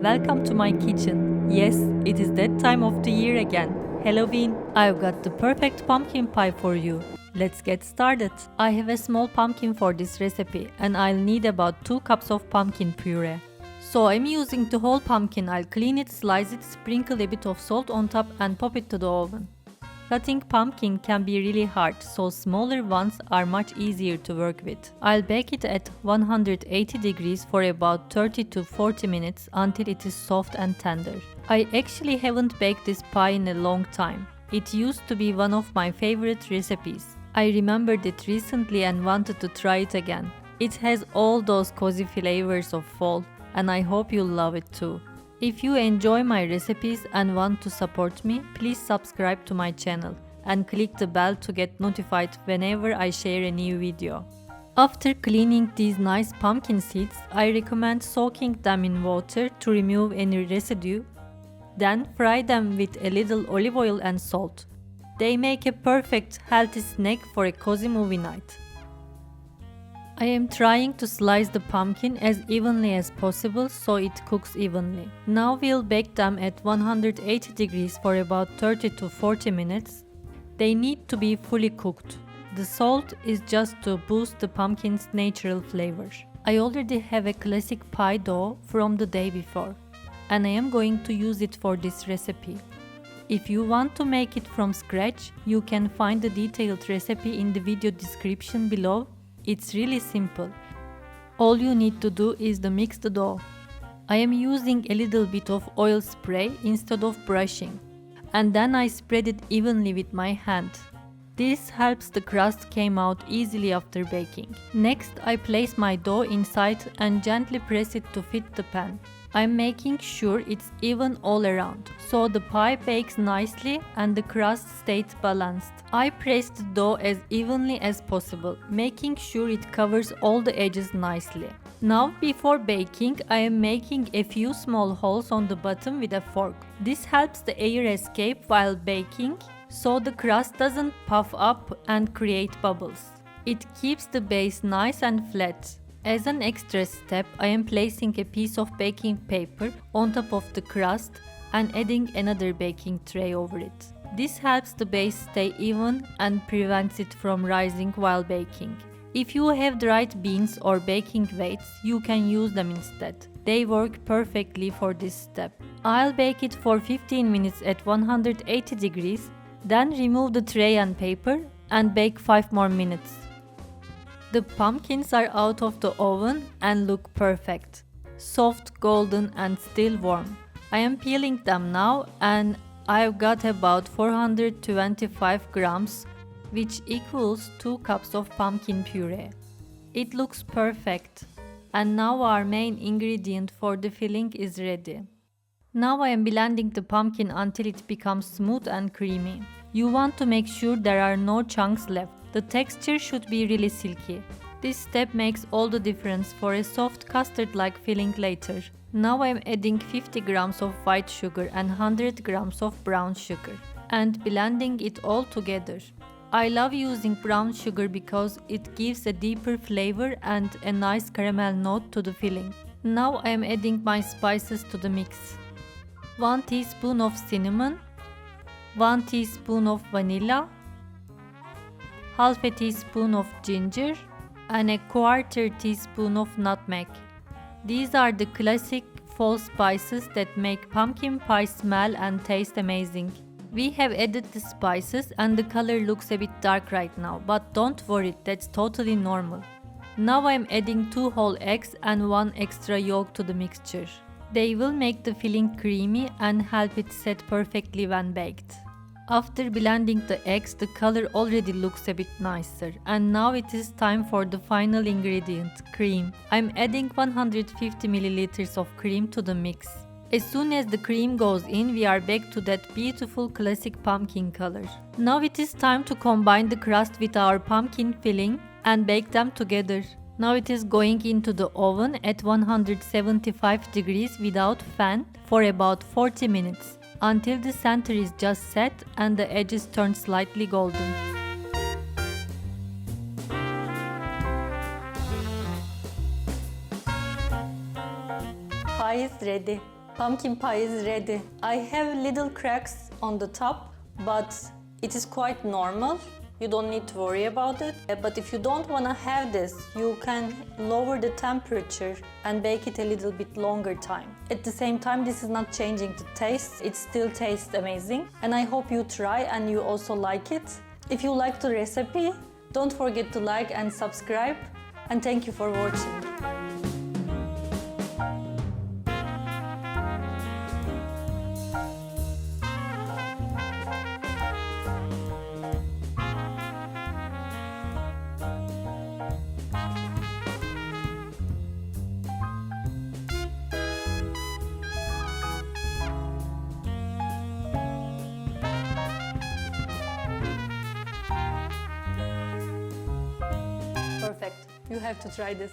welcome to my kitchen. Yes, it is that time of the year again. Halloween. I've got the perfect pumpkin pie for you. Let's get started. I have a small pumpkin for this recipe and I'll need about 2 cups of pumpkin puree. So I'm using the whole pumpkin. I'll clean it, slice it, sprinkle a bit of salt on top and pop it to the oven. Cutting pumpkin can be really hard, so smaller ones are much easier to work with. I'll bake it at 180 degrees for about 30 to 40 minutes until it is soft and tender. I actually haven't baked this pie in a long time. It used to be one of my favorite recipes. I remembered it recently and wanted to try it again. It has all those cozy flavors of fall, and I hope you'll love it too. If you enjoy my recipes and want to support me, please subscribe to my channel and click the bell to get notified whenever I share a new video. After cleaning these nice pumpkin seeds, I recommend soaking them in water to remove any residue. Then fry them with a little olive oil and salt. They make a perfect healthy snack for a cozy movie night. I am trying to slice the pumpkin as evenly as possible so it cooks evenly. Now we'll bake them at 180 degrees for about 30 to 40 minutes. They need to be fully cooked. The salt is just to boost the pumpkin's natural flavor. I already have a classic pie dough from the day before, and I am going to use it for this recipe. If you want to make it from scratch, you can find the detailed recipe in the video description below. It's really simple. All you need to do is to mix the dough. I am using a little bit of oil spray instead of brushing, and then I spread it evenly with my hand. This helps the crust come out easily after baking. Next, I place my dough inside and gently press it to fit the pan. I'm making sure it's even all around, so the pie bakes nicely and the crust stays balanced. I press the dough as evenly as possible, making sure it covers all the edges nicely. Now, before baking, I am making a few small holes on the bottom with a fork. This helps the air escape while baking, so the crust doesn't puff up and create bubbles. It keeps the base nice and flat. As an extra step, I am placing a piece of baking paper on top of the crust and adding another baking tray over it. This helps the base stay even and prevents it from rising while baking. If you have dried beans or baking weights, you can use them instead. They work perfectly for this step. I'll bake it for 15 minutes at 180 degrees, then remove the tray and paper and bake 5 more minutes. The pumpkins are out of the oven and look perfect. Soft, golden and still warm. I am peeling them now and I've got about 425 grams, which equals 2 cups of pumpkin puree. It looks perfect. And now our main ingredient for the filling is ready. Now I am blending the pumpkin until it becomes smooth and creamy. You want to make sure there are no chunks left. The texture should be really silky. This step makes all the difference for a soft custard-like filling later. Now I am adding 50 grams of white sugar and 100 grams of brown sugar and blending it all together. I love using brown sugar because it gives a deeper flavor and a nice caramel note to the filling. Now I am adding my spices to the mix. 1 teaspoon of cinnamon, 1 teaspoon of vanilla, half a teaspoon of ginger, and a 1/4 teaspoon of nutmeg. These are the classic fall spices that make pumpkin pie smell and taste amazing. We have added the spices and the color looks a bit dark right now, but don't worry, that's totally normal. Now I'm adding 2 whole eggs and 1 extra yolk to the mixture. They will make the filling creamy and help it set perfectly when baked. After blending the eggs, the color already looks a bit nicer. And now it is time for the final ingredient, cream. I'm adding 150 milliliters of cream to the mix. As soon as the cream goes in, we are back to that beautiful classic pumpkin color. Now it is time to combine the crust with our pumpkin filling and bake them together. Now it is going into the oven at 175 degrees without fan for about 40 minutes. Until the center is just set and the edges turn slightly golden. Pie is ready. Pumpkin pie is ready. I have little cracks on the top, but it is quite normal. You don't need to worry about it. But if you don't want to have this, you can lower the temperature and bake it a little bit longer time. At the same time, this is not changing the taste. It still tastes amazing. And I hope you try and you also like it. If you like the recipe, don't forget to like and subscribe. And thank you for watching. Perfect. You have to try this.